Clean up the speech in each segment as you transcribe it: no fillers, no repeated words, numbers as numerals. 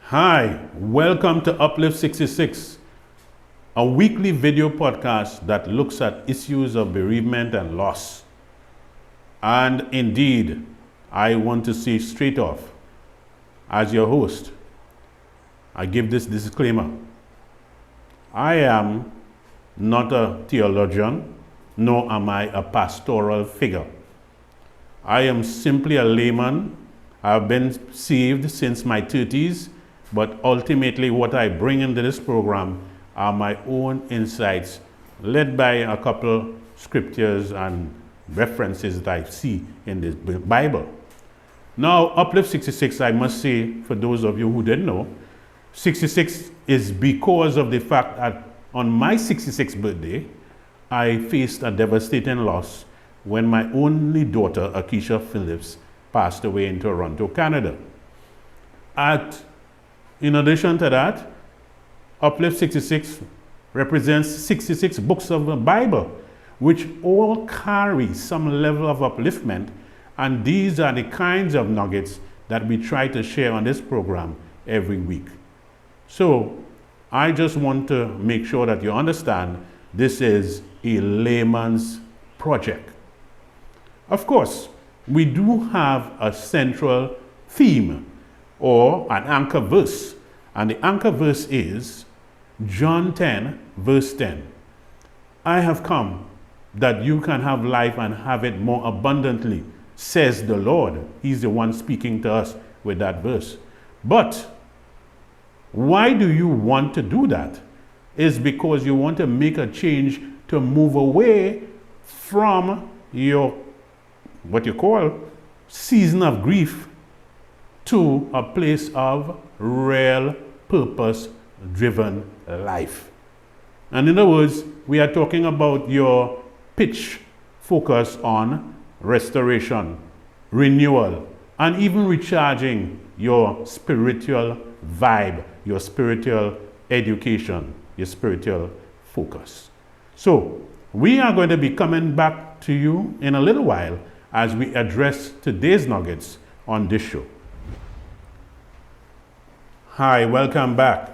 Hi, welcome to Uplift 66, a weekly video podcast that looks at issues of bereavement and loss. And indeed, I want to say straight off, as your host, I give this disclaimer. I am not a theologian, nor am I a pastoral figure. I am simply a layman. I've been saved since my 30s, but ultimately what I bring into this program are my own insights, led by a couple scriptures and references that I see in the Bible. Now, Uplift 66, I must say, for those of you who didn't know, 66 is because of the fact that on my 66th birthday, I faced a devastating loss when my only daughter, Akeisha Phillips, passed away in Toronto, Canada. In addition to that, Uplift 66 represents 66 books of the Bible, which all carry some level of upliftment, and these are the kinds of nuggets that we try to share on this program every week. So, I just want to make sure that you understand this is a layman's project. Of course, we do have a central theme or an anchor verse, and the anchor verse is John 10, verse 10. I have come that you can have life and have it more abundantly, says the Lord. He's the one speaking to us with that verse. But why do you want to do that? It's because you want to make a change to move away from your, what you call, season of grief to a place of real purpose-driven life. And in other words, we are talking about your pitch focus on restoration, renewal, and even recharging your spiritual vibe, your spiritual education, your spiritual focus. So, we are going to be coming back to you in a little while as we address today's nuggets on this show. Hi, welcome back.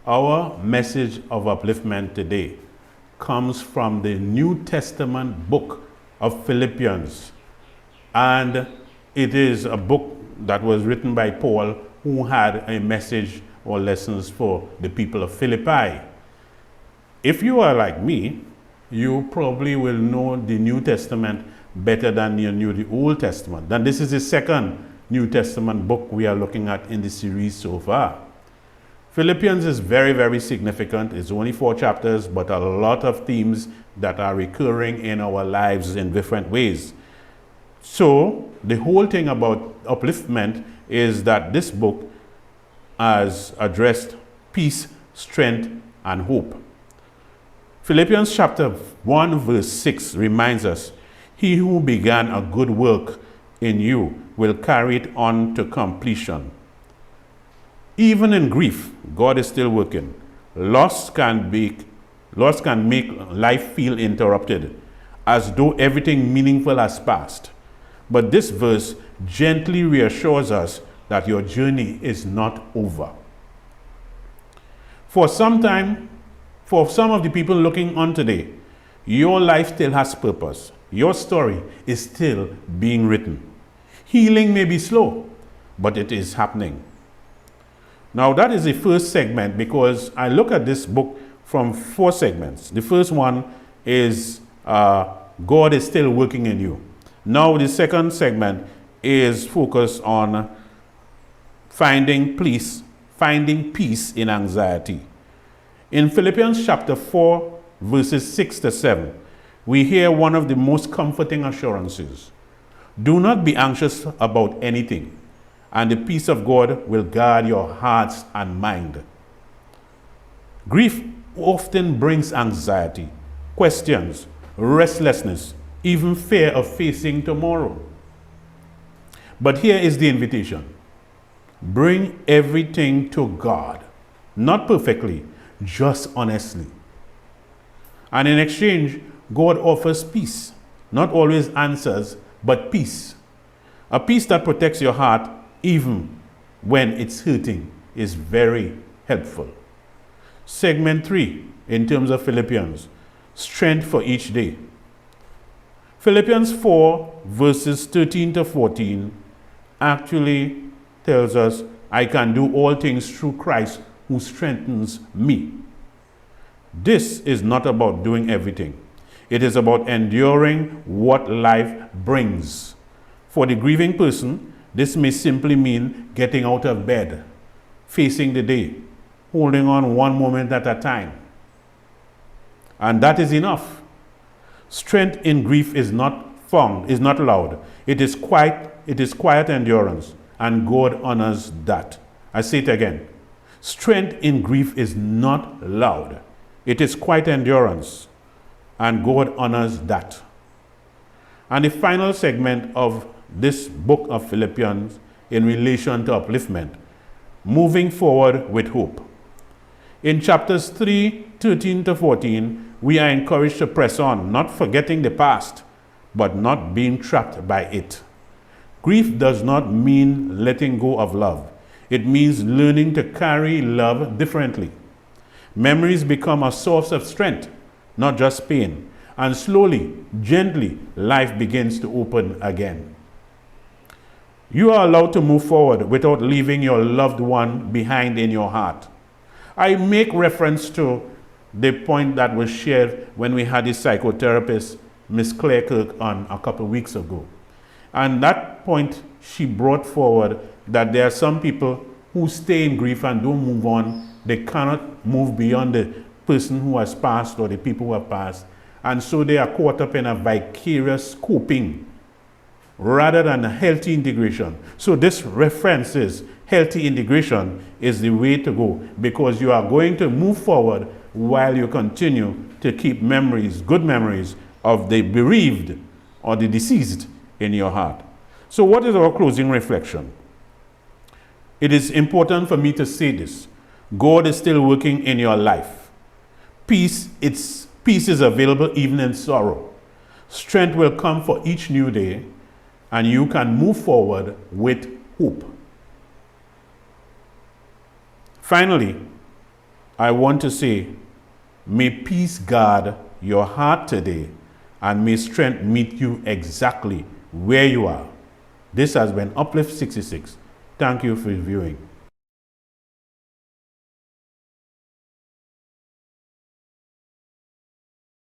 Our message of upliftment today comes from the New Testament book of Philippians. And it is a book that was written by Paul, who had a message or lessons for the people of Philippi. If you are like me, you probably will know the New Testament better than you knew the Old Testament. Then this is the second New Testament book we are looking at in the series so far. Philippians is very, very significant. It's only 4 chapters, but a lot of themes that are recurring in our lives in different ways. So, the whole thing about upliftment is that this book has addressed peace, strength, and hope. Philippians chapter 1 verse 6 reminds us, he who began a good work in you will carry it on to completion. Even in grief, God is still working. Loss can make life feel interrupted, as though everything meaningful has passed. But this verse gently reassures us that your journey is not over. For some of the people looking on today, your life still has purpose. Your story is still being written. Healing may be slow, but it is happening. Now that is the first segment, because I look at this book from 4 segments. The first one is God is still working in you. Now the second segment is focused on finding peace in anxiety. In Philippians chapter 4, verses 6 to 7, we hear one of the most comforting assurances. Do not be anxious about anything, and the peace of God will guard your hearts and mind. Grief often brings anxiety, questions, restlessness, even fear of facing tomorrow. But here is the invitation. Bring everything to God, not perfectly, just honestly. And in exchange, God offers peace, not always answers, but peace. A peace that protects your heart even when it's hurting is very helpful. Segment 3, in terms of Philippians, strength for each day. Philippians 4, verses 13 to 14, actually tells us, I can do all things through Christ who strengthens me. This is not about doing everything. It is about enduring what life brings. For the grieving person, this may simply mean getting out of bed, facing the day, holding on one moment at a time. And that is enough. Strength in grief is not loud. It is quiet endurance, and God honors that. I say it again. Strength in grief is not loud. It is quiet endurance, and God honors that. And the final segment of this book of Philippians in relation to upliftment, moving forward with hope. In chapters 3, 13 to 14, we are encouraged to press on, not forgetting the past, but not being trapped by it. Grief does not mean letting go of love. It means learning to carry love differently. Memories become a source of strength, not just pain. And slowly, gently, life begins to open again. You are allowed to move forward without leaving your loved one behind in your heart. I make reference to the point that was shared when we had the psychotherapist, Miss Claire Kirk, on a couple of weeks ago. And that point, she brought forward that there are some people who stay in grief and don't move on. They cannot move beyond the person who has passed or the people who have passed. And so they are caught up in a vicarious coping rather than a healthy integration. So this reference is healthy integration is the way to go, because you are going to move forward while you continue to keep memories, good memories of the bereaved or the deceased in your heart. So what is our closing reflection? It is important for me to say this. God is still working in your life. Peace is available even in sorrow. Strength will come for each new day, and you can move forward with hope. Finally, I want to say, may peace guard your heart today, and may strength meet you exactly where you are. This has been Uplift 66. Thank you for viewing.